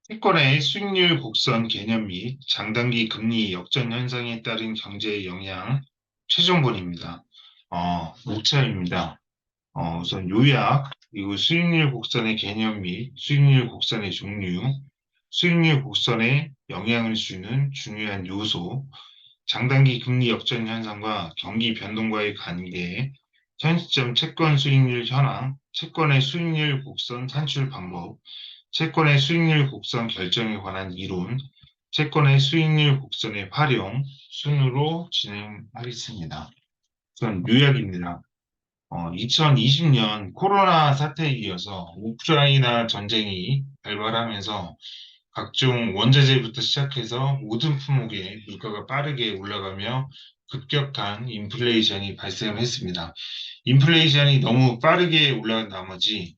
채권의 수익률 곡선 개념 및 장단기 금리 역전 현상에 따른 경제의 영향 최종본입니다. 목차입니다. 우선 요약, 그리고 수익률 곡선의 개념 및 수익률 곡선의 종류, 수익률 곡선에 영향을 주는 중요한 요소, 장단기 금리 역전 현상과 경기 변동과의 관계, 현 시점 채권 수익률 현황, 채권의 수익률 곡선 산출 방법, 채권의 수익률 곡선 결정에 관한 이론, 채권의 수익률 곡선의 활용 순으로 진행하겠습니다. 우선 요약입니다. 2020년 코로나 사태에 이어서 우크라이나 전쟁이 발발하면서 각종 원자재부터 시작해서 모든 품목의 물가가 빠르게 올라가며 급격한 인플레이션이 발생했습니다. 인플레이션이 너무 빠르게 올라간 나머지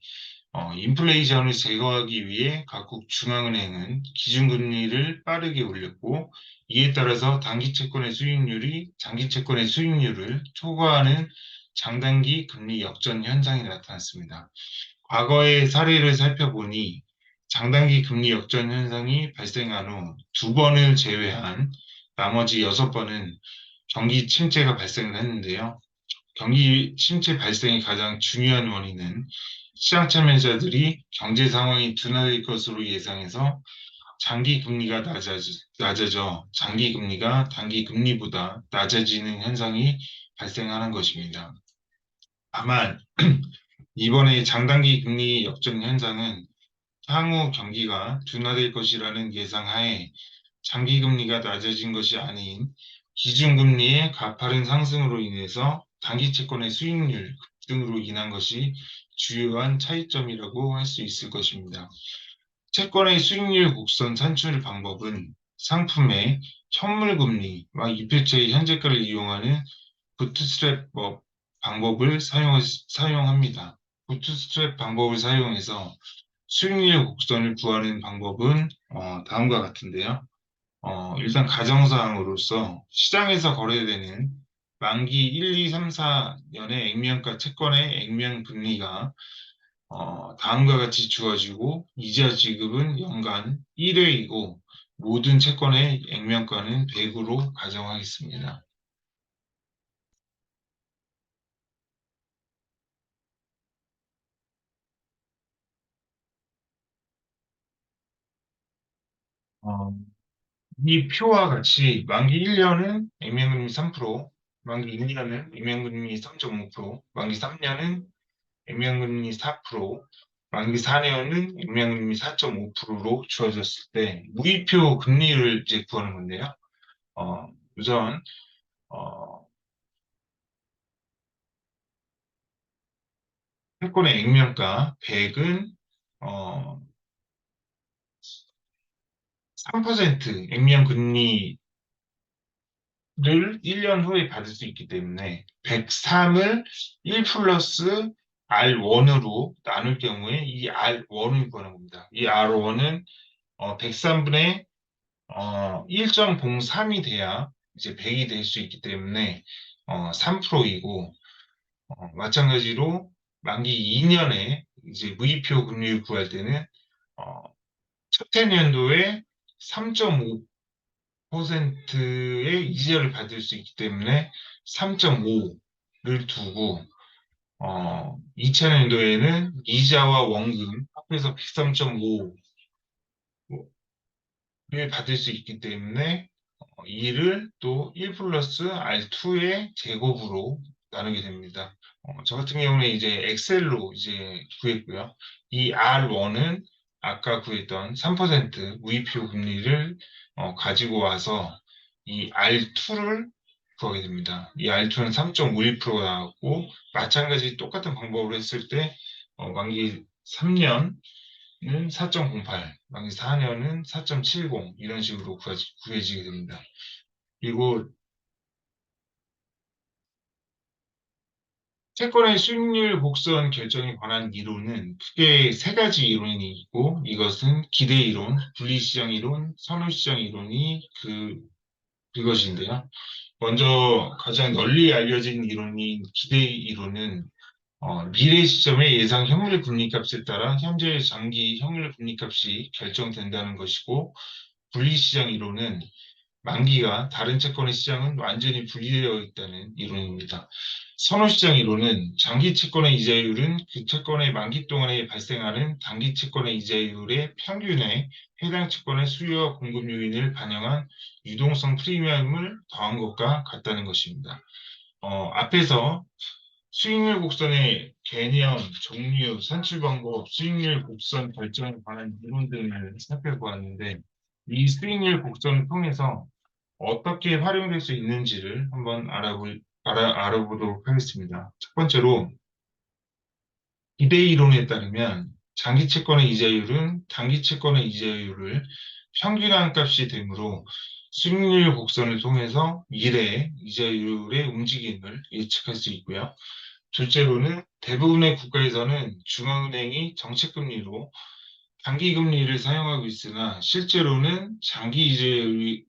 인플레이션을 제거하기 위해 각국 중앙은행은 기준금리를 빠르게 올렸고 이에 따라서 단기 채권의 수익률이 장기 채권의 수익률을 초과하는 장단기 금리 역전 현상이 나타났습니다. 과거의 사례를 살펴보니 장단기 금리 역전 현상이 발생한 후 두 번을 제외한 나머지 여섯 번은 경기 침체가 발생을 했는데요. 경기 침체 발생의 가장 중요한 원인은 시장 참여자들이 경제 상황이 둔화될 것으로 예상해서 장기 금리가 낮아져 장기 금리가 단기 금리보다 낮아지는 현상이 발생하는 것입니다. 다만 이번에 장단기 금리 역전 현상은 향후 경기가 둔화될 것이라는 예상하에 장기 금리가 낮아진 것이 아닌 기준금리의 가파른 상승으로 인해서 단기 채권의 수익률 급등으로 인한 것이 주요한 차이점이라고 할 수 있을 것입니다. 채권의 수익률 곡선 산출 방법은 상품의 현물금리와 이표처의 현재가를 이용하는 부트스트랩 방법을 사용합니다. 부트스트랩 방법을 사용해서 수익률 곡선을 구하는 방법은 다음과 같은데요. 일단 가정사항으로서 시장에서 거래되는 만기 1, 2, 3, 4년의 액면가 채권의 액면 금리가 다음과 같이 주어지고 이자 지급은 연간 1회이고 모든 채권의 액면가는 100으로 가정하겠습니다. 어, 이 표와 같이 만기 1년은 액면금리 3%, 만기 2년은 액면금리 3.5%, 만기 3년은 액면금리 4%, 만기 4년은 액면금리 4.5%로 주어졌을 때 무이표 금리를 이제 구하는 건데요. 우선 어, 채권의 액면가 100은 어, 3% 액면금리를 1년 후에 받을 수 있기 때문에 103을 1 플러스 R1으로 나눌 경우에 이 R1을 구하는 겁니다. 이 R1은 103분의 1.03이 돼야 이제 100이 될 수 있기 때문에 3%이고 마찬가지로 만기 2년에 이제 무이표 금리를 구할 때는 어, 첫 해년도에 3.5%의 이자를 받을 수 있기 때문에 3.5를 두고 2차 년도에는 이자와 원금 합해서 103.5를 받을 수 있기 때문에 2를 또 1 플러스 R2의 제곱으로 나누게 됩니다. 저 같은 경우는 이제 엑셀로 이제 구했고요. 이 R1은 아까 구했던 3% 무이표 금리를 가지고 와서 이 R2를 구하게 됩니다. 이 R2는 3.51%가 나왔고 마찬가지 똑같은 방법으로 했을 때 만기 3년 는 4.08, 만기 4년은 4.70 이런 식으로 구해지게 됩니다. 그리고 채권의 수익률 곡선 결정에 관한 이론은 크게 세 가지 이론이 있고 이것은 기대 이론, 분리시장 이론, 선호시장 이론이 그것인데요. 먼저 가장 널리 알려진 이론인 기대 이론은 미래 시점의 예상 현물 금리값에 따라 현재 장기 현물 금리값이 결정된다는 것이고, 분리시장 이론은 만기가 다른 채권의 시장은 완전히 분리되어 있다는 이론입니다. 선호시장 이론은 장기 채권의 이자율은 그 채권의 만기 동안에 발생하는 단기 채권의 이자율의 평균에 해당 채권의 수요와 공급 요인을 반영한 유동성 프리미엄을 더한 것과 같다는 것입니다. 앞에서 수익률 곡선의 개념, 종류, 산출 방법, 수익률 곡선 결정에 관한 이론 등을 살펴보았는데, 이 수익률 곡선을 통해서 어떻게 활용될 수 있는지를 한번 알아보도록 하겠습니다. 첫 번째로, 기대 이론에 따르면 장기 채권의 이자율은 단기 채권의 이자율을 평균한 값이 되므로 수익률 곡선을 통해서 미래의 이자율의 움직임을 예측할 수 있고요. 둘째로는 대부분의 국가에서는 중앙은행이 정책금리로 단기금리를 사용하고 있으나 실제로는 장기 이자율이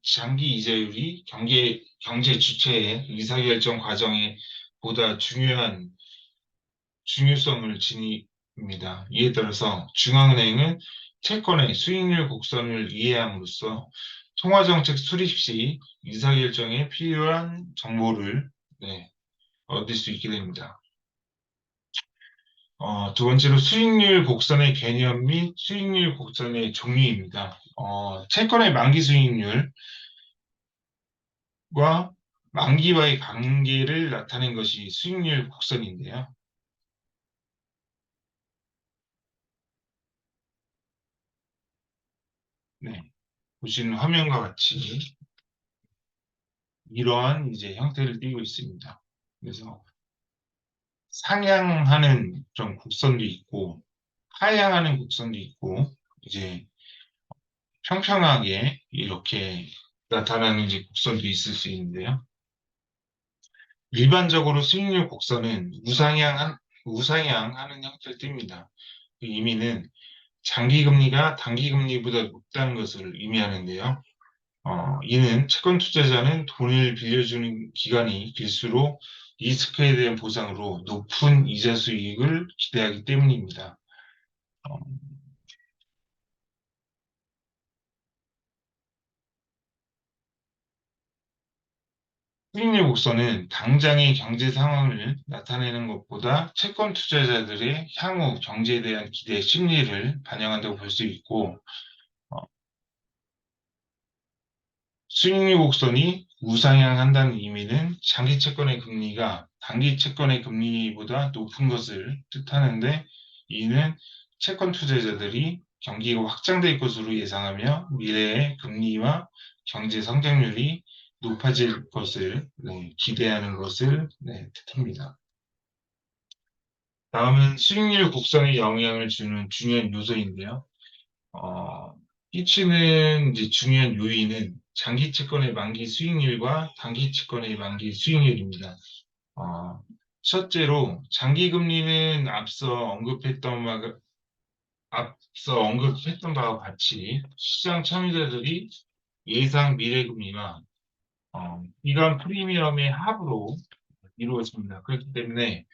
경제 주체의 의사결정 과정에 보다 중요성을 지닙니다. 이에 따라서 중앙은행은 채권의 수익률 곡선을 이해함으로써 통화정책 수립 시 의사결정에 필요한 정보를 얻을 수 있게 됩니다. 두 번째로 수익률 곡선의 개념 및 수익률 곡선의 종류입니다. 채권의 만기 수익률과 만기와의 관계를 나타낸 것이 수익률 곡선인데요. 네, 보시는 화면과 같이 이러한 이제 형태를 띠고 있습니다. 그래서 상향하는 그런 곡선도 있고 하향하는 곡선도 있고 이제 평평하게 이렇게 나타나는 이제 곡선도 있을 수 있는데요. 일반적으로 수익률 곡선은 우상향하는 형태를 띱니다. 그 의미는 장기금리가 단기금리보다 높다는 것을 의미하는데요. 이는 채권 투자자는 돈을 빌려주는 기간이 길수록 리스크에 대한 보상으로 높은 이자 수익을 기대하기 때문입니다. 어, 수익률 곡선은 당장의 경제 상황을 나타내는 것보다 채권 투자자들의 향후 경제에 대한 기대 심리를 반영한다고 볼 수 있고, 어, 수익률 곡선이 우상향한다는 의미는 장기 채권의 금리가 단기 채권의 금리보다 높은 것을 뜻하는데, 이는 채권 투자자들이 경기가 확장될 것으로 예상하며 미래의 금리와 경제 성장률이 높아질 것을 기대하는 것을 뜻합니다. 다음은 수익률 곡선에 영향을 주는 중요한 요소인데요. 어, 끼치는 이제 중요한 요인은 장기 채권의 만기 수익률과 단기 채권의 만기 수익률입니다. 어, 첫째로 장기 금리는 앞서 언급했던 바와 같이 시장 참여자들이 예상 미래 금리와 기간 프리미엄의 합으로 이루어집니다. 그렇기 때문에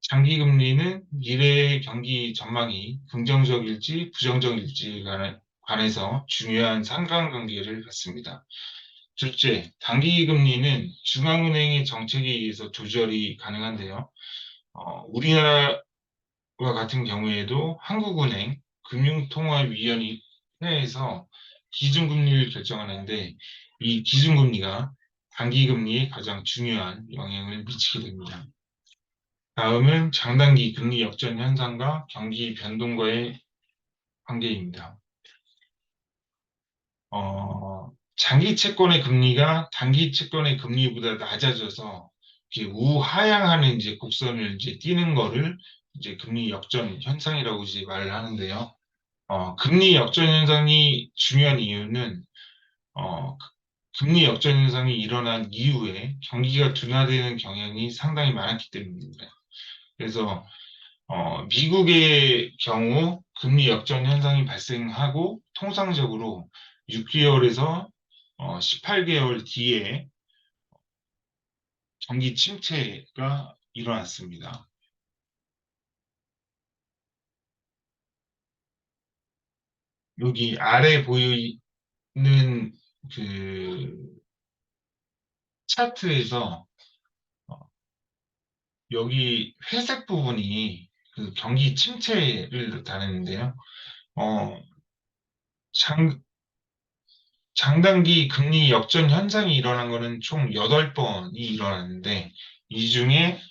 장기 금리는 미래의 경기 전망이 긍정적일지 부정적일지에 관해서 중요한 상관관계를 갖습니다. 둘째, 단기 금리는 중앙은행의 정책에 의해서 조절이 가능한데요. 우리나라와 같은 경우에도 한국은행 금융통화위원회에서 기준금리를 결정하는데, 이 기준금리가 단기 금리에 가장 중요한 영향을 미치게 됩니다. 다음은 장단기 금리 역전 현상과 경기 변동과의 관계입니다. 장기 채권의 금리가 단기 채권의 금리보다 낮아져서 이렇게 우하향하는 이제 곡선을 이제 띄는 거를 이제 금리 역전 현상이라고 이제 말을 하는데요. 금리 역전 현상이 중요한 이유는 어, 금리 역전 현상이 일어난 이후에 경기가 둔화되는 경향이 상당히 많았기 때문입니다. 그래서 미국의 경우 금리 역전 현상이 발생하고 통상적으로 6개월에서 18개월 뒤에 경기 침체가 일어났습니다. 여기 아래 보이는 그 차트에서 어, 여기 회색 부분이 그 경기 침체를 나타내는데요. 어, 장, 장단기 금리 역전 현상이 일어난 거는 총 8번이 일어났는데 이 중에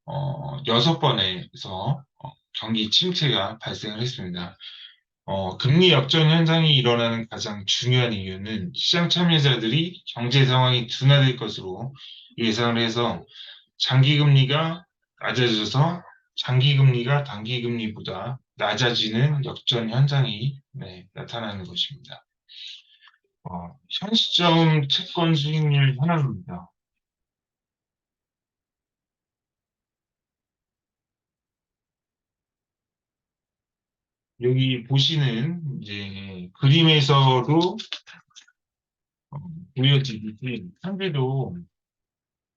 6번에서 경기 침체가 발생을 했습니다. 금리 역전 현상이 일어나는 가장 중요한 이유는 시장 참여자들이 경제 상황이 둔화될 것으로 예상을 해서 장기 금리가 낮아져서 장기 금리가 단기 금리보다 낮아지는 역전 현상이 나타나는 것입니다. 현 시점 채권 수익률 현황입니다. 여기 보시는 이제 그림에서도 어, 보여지듯이 현재도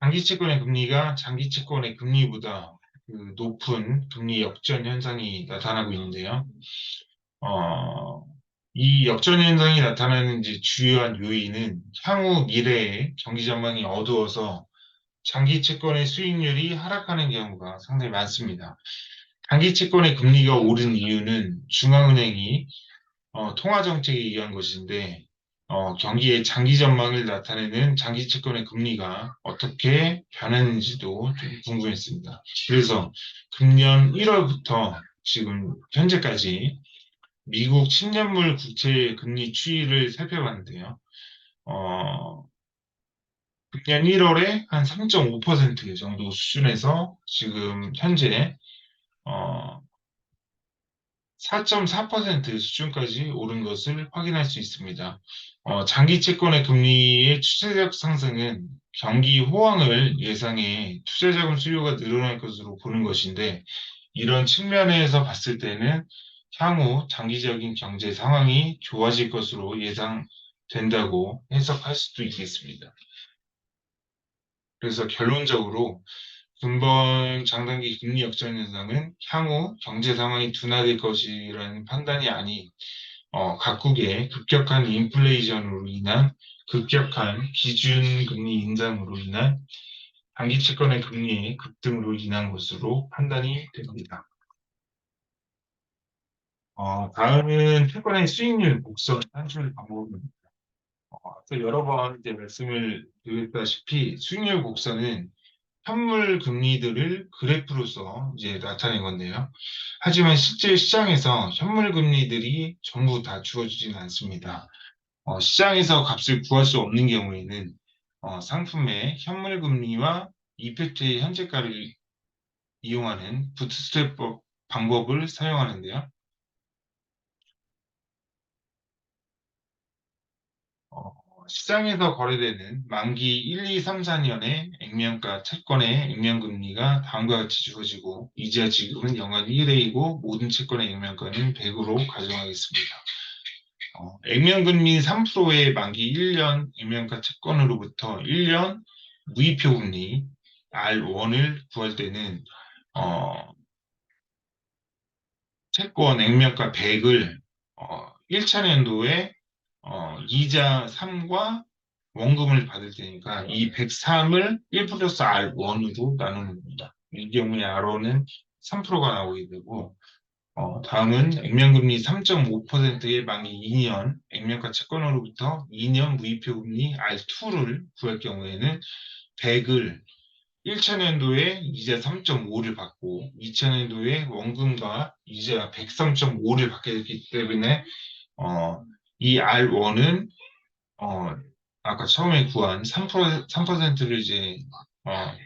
단기 채권의 금리가 장기 채권의 금리보다 그 높은 금리 역전 현상이 나타나고 있는데요. 어, 이 역전 현상이 나타나는 이제 주요한 요인은 향후 미래의 경기 전망이 어두워서 장기 채권의 수익률이 하락하는 경우가 상당히 많습니다. 단기 채권의 금리가 오른 이유는 중앙은행이 통화 정책에 의한 것인데 경기의 장기 전망을 나타내는 장기 채권의 금리가 어떻게 변했는지도 좀 궁금했습니다. 그래서 금년 1월부터 지금 현재까지 미국 10년물 국채 금리 추이를 살펴봤는데요. 어, 금년 1월에 한 3.5% 정도 수준에서 지금 현재 어, 4.4% 수준까지 오른 것을 확인할 수 있습니다. 장기 채권의 금리의 추세적 상승은 경기 호황을 예상해 투자자금 수요가 늘어날 것으로 보는 것인데, 이런 측면에서 봤을 때는 향후 장기적인 경제 상황이 좋아질 것으로 예상된다고 해석할 수도 있겠습니다. 그래서 결론적으로 근본 장단기 금리 역전 현상은 향후 경제 상황이 둔화될 것이라는 판단이 아닌 각국의 급격한 인플레이션으로 인한 급격한 기준금리 인상으로 인한 단기 채권의 금리의 급등으로 인한 것으로 판단이 됩니다. 다음은 채권의 수익률 곡선 산출 방법입니다. 앞서 여러 번 이제 말씀을 드렸다시피 수익률 곡선은 현물 금리들을 그래프로서 이제 나타낸 건데요. 하지만 실제 시장에서 현물 금리들이 전부 다 주어지진 않습니다. 시장에서 값을 구할 수 없는 경우에는 상품의 현물 금리와 이펙트의 현재가를 이용하는 부트스트랩 방법을 사용하는데요. 어, 시장에서 거래되는 만기 1, 2, 3, 4년의 액면가 채권의 액면금리가 다음과 같이 주어지고 이자 지급은 연간 1회이고 모든 채권의 액면가는 100으로 가정하겠습니다. 액면금리 3%의 만기 1년 액면가 채권으로부터 1년 무이표 금리 R1을 구할 때는 어, 채권 액면가 100을 1차 년도에 이자 3과 원금을 받을 테니까 이 103을 1 플러스 R1으로 나누는 겁니다. 이 경우에 R1은 3%가 나오게 되고 다음은 액면금리 3.5%의 만기 2년 액면가 채권으로부터 2년 무이표 금리 R2를 구할 경우에는 100을 1차년도에 이자 3.5를 받고 2차년도에 원금과 이자 103.5를 받게 됐기 때문에 이 R1은 아까 처음에 구한 3%를 이제 어,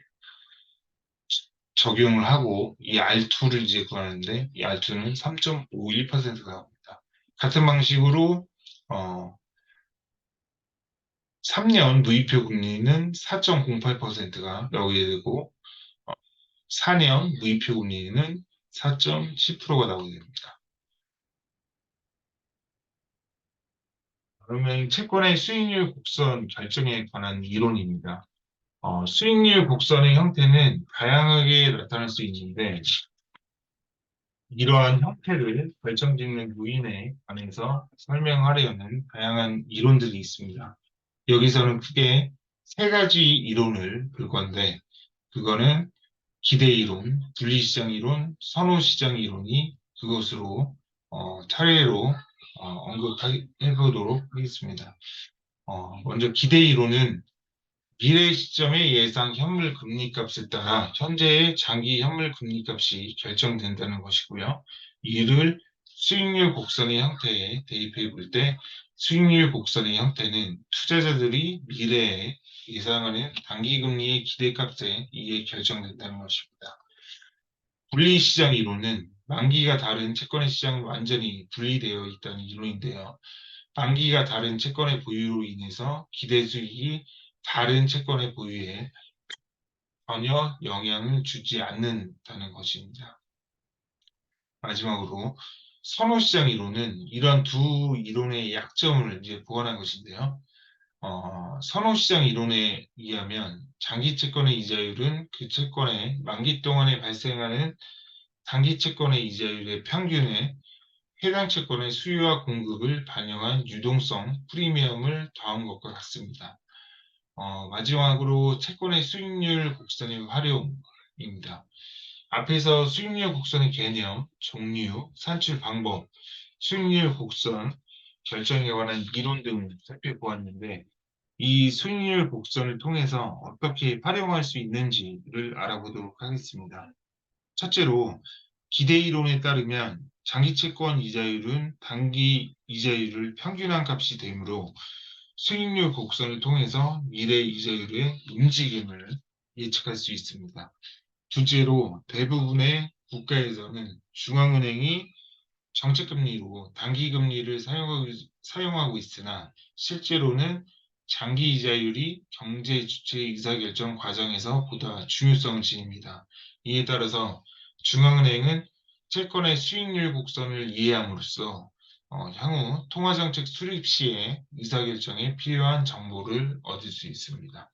적용을 하고 이 R2를 이제 구하는데 이 R2는 3.51%가 나옵니다. 같은 방식으로 3년 무이표 금리는 4.08%가 나오게 되고 4년 무이표 금리는 4.10%가 나오게 됩니다. 그러면 채권의 수익률 곡선 결정에 관한 이론입니다. 수익률 곡선의 형태는 다양하게 나타날 수 있는데 이러한 형태를 결정짓는 요인에 관해서 설명하려는 다양한 이론들이 있습니다. 여기서는 크게 세 가지 이론을 볼 건데, 그거는 기대 이론, 분리시장 이론, 선호시장 이론이 그것으로 차례로 언급해 보도록 하겠습니다. 먼저 기대 이론은 미래 시점의 예상 현물 금리 값에 따라 현재의 장기 현물 금리 값이 결정된다는 것이고요. 이를 수익률 곡선의 형태에 대입해 볼 때 수익률 곡선의 형태는 투자자들이 미래에 예상하는 단기 금리의 기대값에 의해 결정된다는 것입니다. 분리시장 이론은 만기가 다른 채권의 시장은 완전히 분리되어 있다는 이론인데요. 만기가 다른 채권의 보유로 인해서 기대 수익이 다른 채권의 보유에 전혀 영향을 주지 않는다는 것입니다. 마지막으로 선호시장 이론은 이런 두 이론의 약점을 이제 보완한 것인데요. 선호시장 이론에 의하면 장기 채권의 이자율은 그 채권의 만기 동안에 발생하는 단기 채권의 이자율의 평균에 해당 채권의 수요와 공급을 반영한 유동성 프리미엄을 더한 것과 같습니다. 마지막으로 채권의 수익률 곡선의 활용입니다. 앞에서 수익률 곡선의 개념, 종류, 산출 방법, 수익률 곡선, 결정에 관한 이론 등을 살펴보았는데, 이 수익률 곡선을 통해서 어떻게 활용할 수 있는지를 알아보도록 하겠습니다. 첫째로 기대 이론에 따르면 장기 채권 이자율은 단기 이자율을 평균한 값이 되므로 수익률 곡선을 통해서 미래 이자율의 움직임을 예측할 수 있습니다. 둘째로 대부분의 국가에서는 중앙은행이 정책금리로 단기금리를 사용하고 있으나 실제로는 장기 이자율이 경제 주체 의사결정 과정에서 보다 중요성을 지닙니다. 이에 따라서 중앙은행은 채권의 수익률 곡선을 이해함으로써 향후 통화정책 수립 시에 의사결정에 필요한 정보를 얻을 수 있습니다.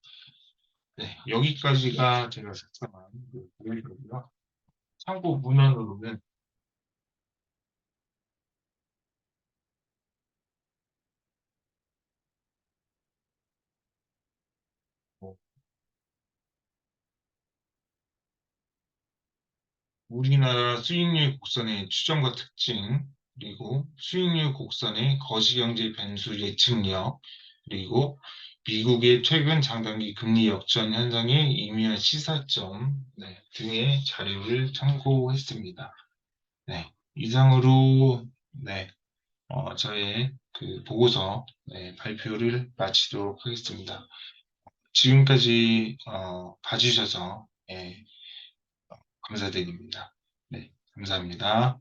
네, 여기까지가 제가 작성한 내용이고요. 참고 문헌으로는 뭐 우리나라 수익률 곡선의 추정과 특징, 그리고 수익률 곡선의 거시경제 변수 예측력, 그리고 미국의 최근 장단기 금리 역전 현상의 임의한 시사점 등의 자료를 참고했습니다. 네, 이상으로 저의 그 보고서 발표를 마치도록 하겠습니다. 지금까지 봐주셔서 감사드립니다. 네, 감사합니다.